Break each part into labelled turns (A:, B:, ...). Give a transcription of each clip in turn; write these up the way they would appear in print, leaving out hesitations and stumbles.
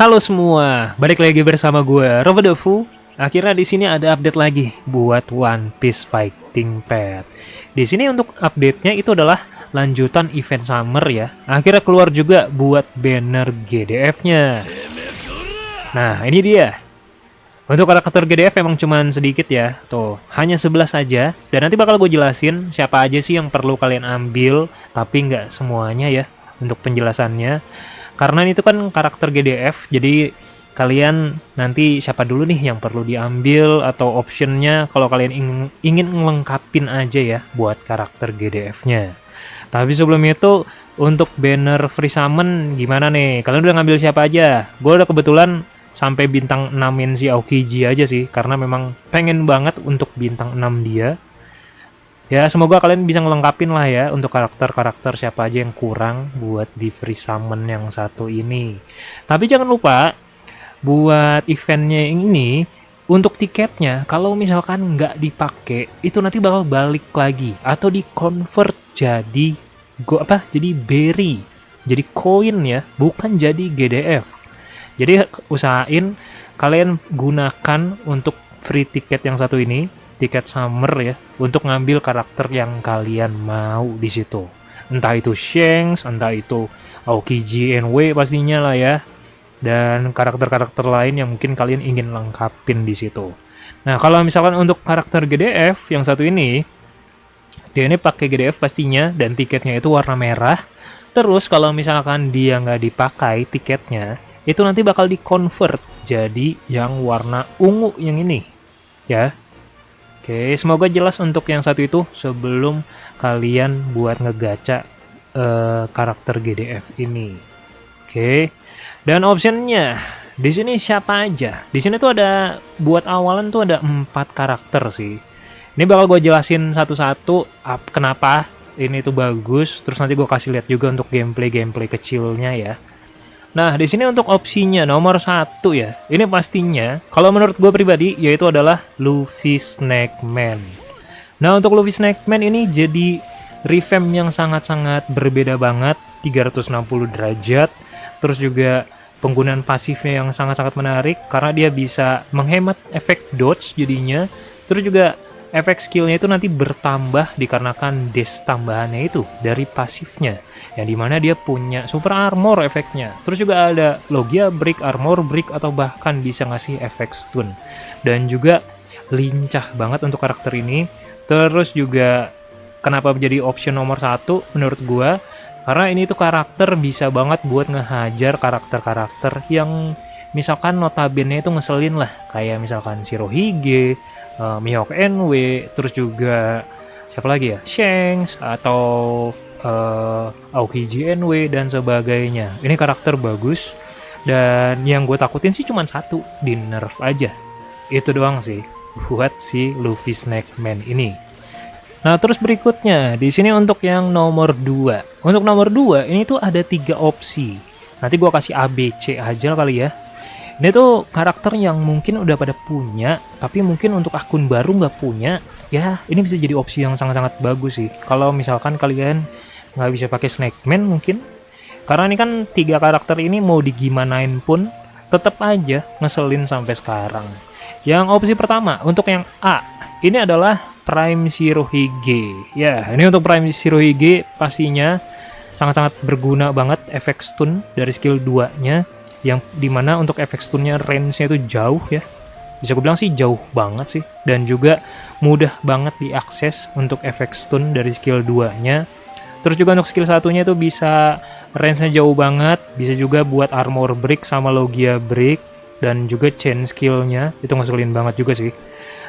A: Halo semua, balik lagi bersama gue Robodofu. Akhirnya di sini ada update lagi buat One Piece Fighting Path. Di sini untuk update-nya itu adalah lanjutan event summer ya. Akhirnya keluar juga buat banner GDF-nya. Nah, ini dia. Untuk karakter GDF emang cuman sedikit ya. Tuh, hanya 11 saja. Dan nanti bakal gue jelasin siapa aja sih yang perlu kalian ambil, tapi nggak semuanya ya untuk penjelasannya. Karena itu kan karakter GDF, jadi kalian nanti siapa dulu nih yang perlu diambil atau optionnya kalau kalian ingin ngelengkapin aja ya buat karakter GDF-nya. Tapi sebelum itu, untuk banner free summon gimana nih? Kalian udah ngambil siapa aja? Gue udah kebetulan sampai bintang 6-in si Aokiji aja sih, karena memang pengen banget untuk bintang 6 dia. Ya, semoga kalian bisa ngelengkapin lah ya untuk karakter-karakter siapa aja yang kurang buat di free summon yang satu ini. Tapi jangan lupa, buat eventnya ini, untuk tiketnya, kalau misalkan nggak dipakai, itu nanti bakal balik lagi. Atau di-convert jadi, jadi berry. Jadi koin ya, bukan jadi GDF. Jadi usahain kalian gunakan untuk free tiket yang satu ini, tiket summer ya, untuk ngambil karakter yang kalian mau di situ. Entah itu Shanks, entah itu Aokiji NW pastinya lah ya. Dan karakter-karakter lain yang mungkin kalian ingin lengkapin di situ. Nah, kalau misalkan untuk karakter GDF yang satu ini, dia ini pakai GDF pastinya dan tiketnya itu warna merah. Terus kalau misalkan dia nggak dipakai tiketnya, itu nanti bakal di-convert jadi yang warna ungu yang ini ya. Oke, semoga jelas untuk yang satu itu sebelum kalian buat ngegacha karakter GDF ini. Oke, dan optionnya di sini siapa aja? Di sini tuh ada buat awalan tuh ada 4 karakter sih. Ini bakal gue jelasin satu-satu kenapa ini tuh bagus. Terus nanti gue kasih lihat juga untuk gameplay kecilnya ya. Nah, di sini untuk opsinya nomor 1 ya. Ini pastinya, kalau menurut gue pribadi, yaitu adalah Luffy Snakeman. Nah, untuk Luffy Snakeman ini jadi revamp yang sangat-sangat berbeda banget, 360 derajat. Terus juga penggunaan pasifnya yang sangat-sangat menarik, karena dia bisa menghemat efek dodge jadinya. Terus juga efek skillnya itu nanti bertambah dikarenakan dash tambahannya itu dari pasifnya, yang dimana dia punya super armor efeknya. Terus juga ada Logia Break, Armor Break, atau bahkan bisa ngasih efek stun. Dan juga lincah banget untuk karakter ini. Terus juga kenapa menjadi option nomor 1 menurut gua, karena ini tuh karakter bisa banget buat ngehajar karakter-karakter yang misalkan notabene itu ngeselin lah, kayak misalkan Shirohige, Mihawk NW, terus juga siapa lagi ya, Shanks, atau Aokiji NW dan sebagainya. Ini karakter bagus, dan yang gue takutin sih cuma satu, di nerf aja. Itu doang sih buat si Luffy Snakeman ini. Nah, terus berikutnya di sini untuk yang nomor 2. Untuk nomor 2 ini tuh ada 3 opsi. Nanti gue kasih ABC aja kali ya. Ini tuh karakter yang mungkin udah pada punya, tapi mungkin untuk akun baru nggak punya. Ya, ini bisa jadi opsi yang sangat-sangat bagus sih. Kalau misalkan kalian nggak bisa pakai Snakeman mungkin. Karena ini kan 3 karakter ini mau digimanain pun, tetap aja ngeselin sampai sekarang. Yang opsi pertama, untuk yang A, ini adalah Prime Shirohige. Ya, ini untuk Prime Shirohige pastinya sangat-sangat berguna banget efek stun dari skill 2-nya. Yang dimana untuk efek stunnya range-nya itu jauh ya, bisa gue bilang sih jauh banget sih, dan juga mudah banget diakses untuk efek stun dari skill 2-nya. Terus juga untuk skill 1-nya itu bisa range-nya jauh banget, bisa juga buat armor break sama logia break, dan juga chain skill-nya itu ngeselin banget juga sih.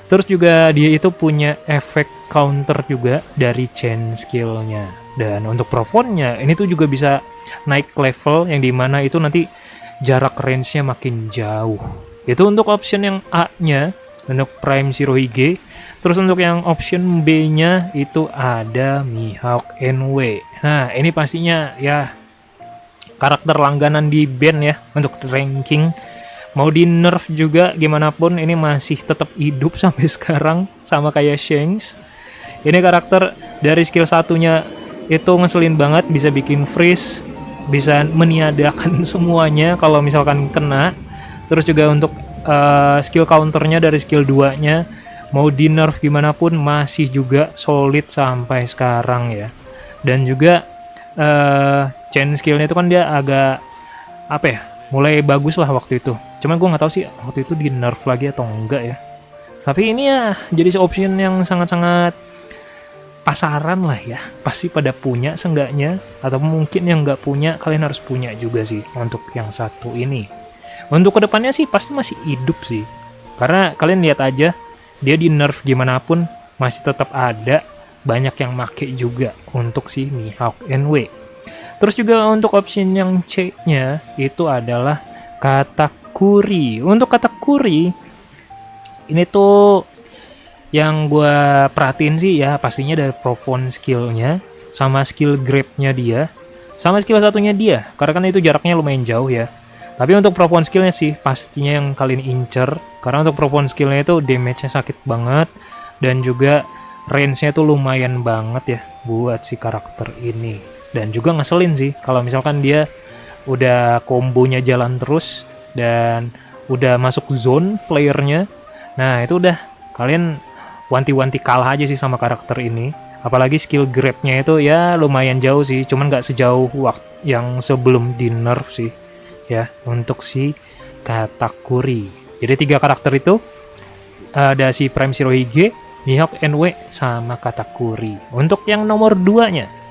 A: Terus juga dia itu punya efek counter juga dari chain skill-nya. Dan untuk Profon-nya ini tuh juga bisa naik level, yang dimana itu nanti jarak range-nya makin jauh. Itu untuk option yang A-nya, untuk Prime Shirohige. Terus untuk yang option B-nya itu ada Mihawk NW. Nah, ini pastinya ya karakter langganan di band ya untuk ranking. Mau di nerf juga gimana pun, ini masih tetap hidup sampai sekarang, sama kayak Shanks. Ini karakter dari skill 1-nya itu ngeselin banget, bisa bikin freeze. bisa meniadakan semuanya kalau misalkan kena. Terus juga untuk skill counternya dari skill 2-nya mau di nerf gimana pun masih juga solid sampai sekarang ya. Dan juga chain skillnya itu kan dia agak apa ya, mulai bagus lah waktu itu. Cuman gue nggak tahu sih waktu itu di nerf lagi atau enggak ya. Tapi ini ya jadi option yang sangat-sangat pasaran lah ya, pasti pada punya seenggaknya, atau mungkin yang nggak punya kalian harus punya juga sih untuk yang satu ini. Untuk kedepannya sih pasti masih hidup sih, karena kalian lihat aja dia di nerf gimana pun masih tetap ada, banyak yang make juga untuk si Mihawk NW. Terus juga untuk option yang C-nya itu adalah Katakuri. Untuk Katakuri ini tuh yang gue perhatiin sih ya pastinya dari Profone skillnya, sama skill grab-nya dia, sama skill satunya dia, karena kan itu jaraknya lumayan jauh ya. Tapi untuk Profone skillnya sih pastinya yang kalian incer, karena untuk Profone skillnya itu damage-nya sakit banget, dan juga range-nya tuh lumayan banget ya buat si karakter ini. Dan juga ngeselin sih kalau misalkan dia udah kombonya jalan terus dan udah masuk zone playernya. Nah itu udah kalian wanti-wanti kalah aja sih sama karakter ini. Apalagi skill grab-nya itu ya lumayan jauh sih, cuman nggak sejauh waktu yang sebelum di nerf sih ya untuk si Katakuri. Jadi 3 karakter itu ada si Prime Shirohige, Mihawk NW, sama Katakuri. Untuk yang nomor 2-nya.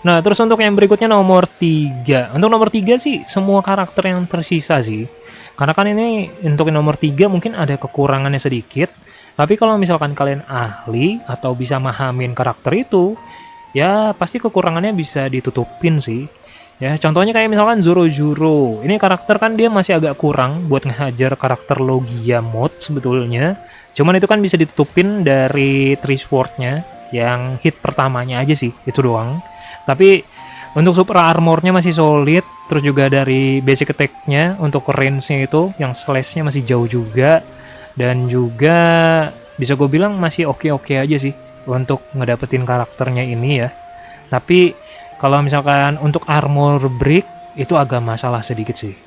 A: Nah, terus untuk yang berikutnya nomor 3. Untuk nomor 3 sih semua karakter yang tersisa sih. Karena kan ini untuk nomor 3 mungkin ada kekurangannya sedikit. Tapi kalau misalkan kalian ahli atau bisa mahamin karakter itu, ya pasti kekurangannya bisa ditutupin sih. Ya, contohnya kayak misalkan Zoro. Ini karakter kan dia masih agak kurang buat ngehajar karakter Logia mode sebetulnya. Cuman itu kan bisa ditutupin dari Three Sword-nya yang hit pertamanya aja sih, itu doang. Tapi untuk super armor-nya masih solid, terus juga dari basic attack-nya untuk range-nya itu yang slash-nya masih jauh juga. Dan juga bisa gue bilang masih oke-oke aja sih untuk ngedapetin karakternya ini ya. Tapi kalau misalkan untuk armor break itu agak masalah sedikit sih.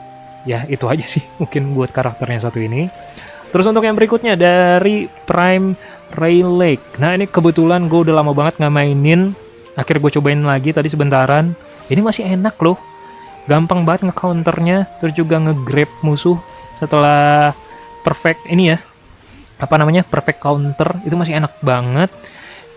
A: Ya itu aja sih mungkin buat karakternya satu ini. Terus untuk yang berikutnya dari Prime Rayleigh. Nah ini kebetulan gue udah lama banget nggak mainin. Akhirnya gue cobain lagi tadi sebentaran. Ini masih enak loh. Gampang banget nge-counternya. Terus juga nge-grab musuh setelah perfect ini ya, apa namanya, perfect counter, itu masih enak banget.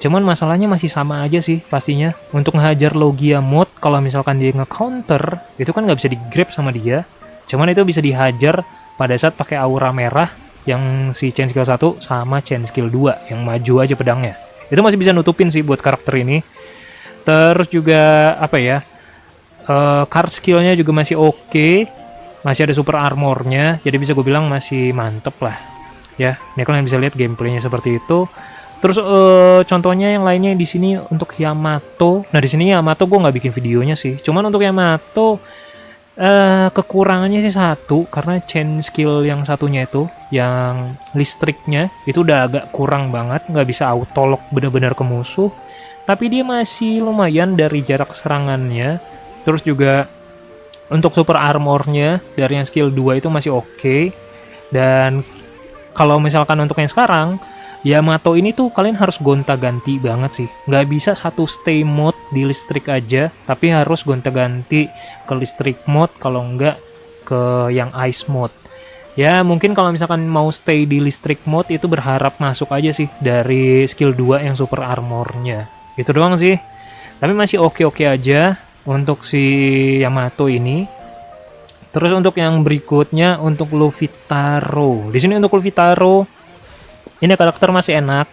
A: Cuman masalahnya masih sama aja sih pastinya. Untuk ngehajar Logia mode, kalau misalkan dia nge-counter, itu kan nggak bisa di-grab sama dia. Cuman itu bisa dihajar pada saat pakai aura merah yang si chain skill 1 sama chain skill 2 yang maju aja pedangnya. Itu masih bisa nutupin sih buat karakter ini. Terus juga apa ya, card skillnya juga masih oke. Masih ada super armornya, jadi bisa gue bilang masih mantep lah ya. Ini kalian bisa lihat gameplaynya seperti itu. Terus contohnya yang lainnya di sini untuk Yamato. Nah di sini Yamato gue nggak bikin videonya sih. Cuman untuk Yamato kekurangannya sih satu, karena chain skill yang satunya itu, yang listriknya itu udah agak kurang banget, nggak bisa auto lock benar-benar ke musuh. Tapi dia masih lumayan dari jarak serangannya. Terus juga untuk super armornya dari yang skill 2 itu masih oke. Dan kalau misalkan untuk yang sekarang Yamato ini tuh kalian harus gonta-ganti banget sih. Nggak bisa satu stay mode di listrik aja, tapi harus gonta-ganti ke listrik mode, kalau nggak ke yang ice mode. Ya mungkin kalau misalkan mau stay di listrik mode itu berharap masuk aja sih dari skill 2 yang super armornya. Itu doang sih. Tapi masih oke-oke aja untuk si Yamato ini. Terus untuk yang berikutnya untuk Luffy Taro. Di sini untuk Luffy Taro ini karakter masih enak.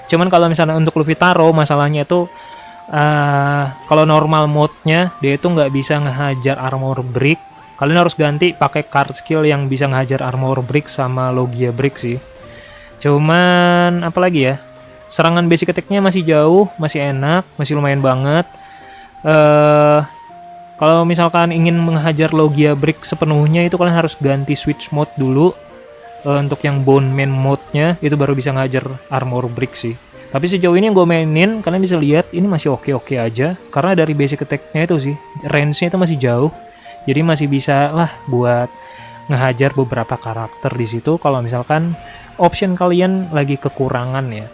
A: Cuman kalau misalnya untuk Luffy Taro masalahnya itu kalau normal mode-nya dia itu nggak bisa ngehajar armor break. Kalian harus ganti pakai card skill yang bisa ngehajar armor break sama Logia break sih. Cuman apalagi ya, serangan basic attack-nya masih jauh, masih enak, masih lumayan banget. Kalau misalkan ingin menghajar Logia break sepenuhnya itu kalian harus ganti switch mode dulu. Untuk yang Bone Man mode-nya itu baru bisa ngajar armor break sih. Tapi sejauh ini yang gue mainin, kalian bisa lihat ini masih oke-oke aja. Karena dari basic attack-nya itu sih, range-nya itu masih jauh. Jadi masih bisa lah buat ngehajar beberapa karakter di situ kalau misalkan option kalian lagi kekurangan ya.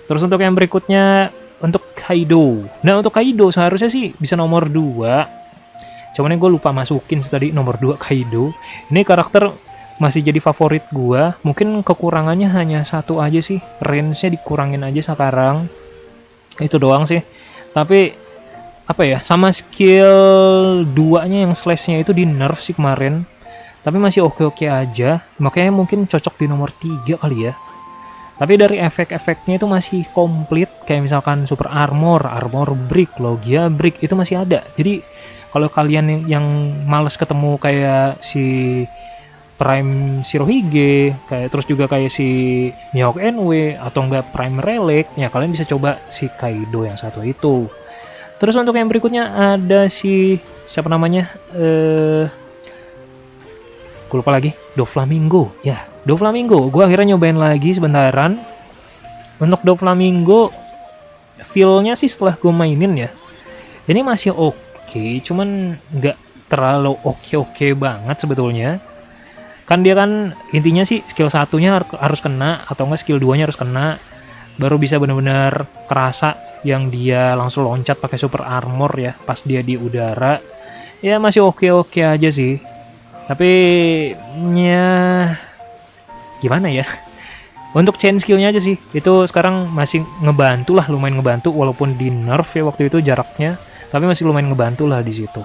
A: Terus untuk yang berikutnya, untuk Kaido. Nah untuk Kaido seharusnya sih bisa nomor 2. Cuman gue lupa masukin tadi nomor 2 Kaido. Ini karakter masih jadi favorit gue. Mungkin kekurangannya hanya satu aja sih. Range-nya dikurangin aja sekarang. Itu doang sih. Tapi apa ya, sama skill 2-nya yang slash-nya itu di nerf sih kemarin. Tapi masih oke-oke aja. Makanya mungkin cocok di nomor 3 kali ya. Tapi dari efek-efeknya itu masih komplit, kayak misalkan super armor, armor break, logia break itu masih ada. Jadi kalau kalian yang males ketemu kayak si Prime Shirohige, kayak terus juga kayak si Mihawk NW atau enggak Prime Relic, ya kalian bisa coba si Kaido yang satu itu. Terus untuk yang berikutnya ada si siapa namanya? Gue lupa lagi, Doflamingo. Ya, Doflamingo. Gue akhirnya nyobain lagi sebentaran. Untuk Doflamingo, feel-nya sih setelah gue mainin ya, ini masih oke, cuman nggak terlalu oke banget sebetulnya. Kan dia kan intinya sih skill satunya harus kena, atau enggak skill 2-nya harus kena, baru bisa benar-benar kerasa yang dia langsung loncat pakai super armor ya pas dia di udara. Ya masih oke aja sih. Tapi ya gimana ya? Untuk chain skillnya aja sih, itu sekarang masih ngebantu lah, lumayan ngebantu walaupun di nerf ya waktu itu jaraknya, tapi masih lumayan ngebantu lah di situ.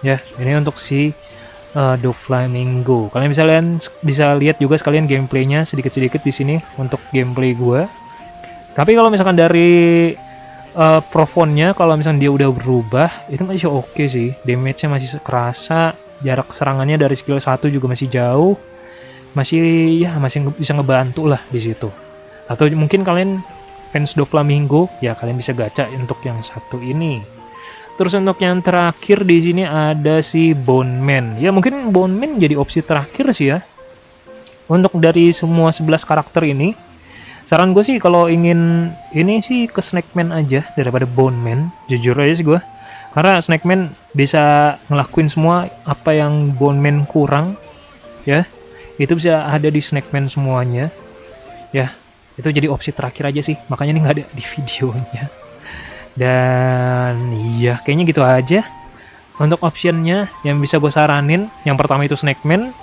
A: Ya, ini untuk si Doflamingo. Kalian bisa lihat juga sekalian gameplaynya sedikit-sedikit di sini untuk gameplay gue. Tapi kalau misalkan dari Profone-nya, kalau misalkan dia udah berubah, itu masih oke sih. Damage-nya masih kerasa. Jarak serangannya dari skill 1 juga masih jauh. Masih bisa ngebantu lah di situ. Atau mungkin kalian fans Doflamingo, ya kalian bisa gacha untuk yang satu ini. Terus untuk yang terakhir di sini ada si Bone Man. Ya mungkin Bone Man jadi opsi terakhir sih ya. Untuk dari semua 11 karakter ini, saran gue sih kalau ingin ini sih ke Snake Man aja daripada Bone Man. Jujur aja sih gue. Karena Snake Man bisa ngelakuin semua apa yang Bone Man kurang, ya. Itu bisa ada di Snake Man semuanya, ya. Itu jadi opsi terakhir aja sih. Makanya ini nggak ada di videonya. Dan iya, kayaknya gitu aja. Untuk optionnya yang bisa gue saranin, yang pertama itu Snake Man.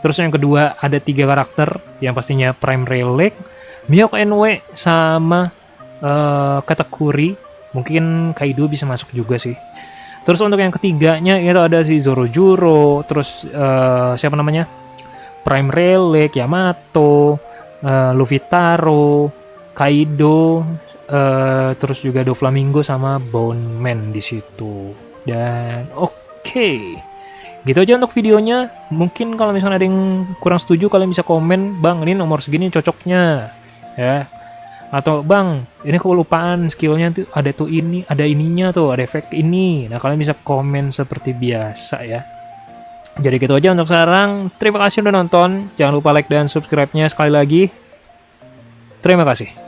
A: Terus yang kedua ada 3 karakter, yang pastinya Prime Relic, Mihawk NW, sama Katakuri. Mungkin Kaido bisa masuk juga sih. Terus untuk yang ketiganya itu ada si Zorojuro, terus siapa namanya? Prime Relic, Yamato, Luffy Taro, Kaido, terus juga Doflamingo sama Bone Man di situ. Dan oke. Gitu aja untuk videonya. Mungkin kalau misalnya ada yang kurang setuju, kalian bisa komen, "Bang, ini nomor segini cocoknya." Ya. Atau "Bang, ini kelupaan skillnya tuh ada tuh ini, ada ininya tuh, ada efek ini." Nah, kalian bisa komen seperti biasa ya. Jadi gitu aja untuk sekarang. Terima kasih udah nonton. Jangan lupa like dan subscribe-nya sekali lagi. Terima kasih.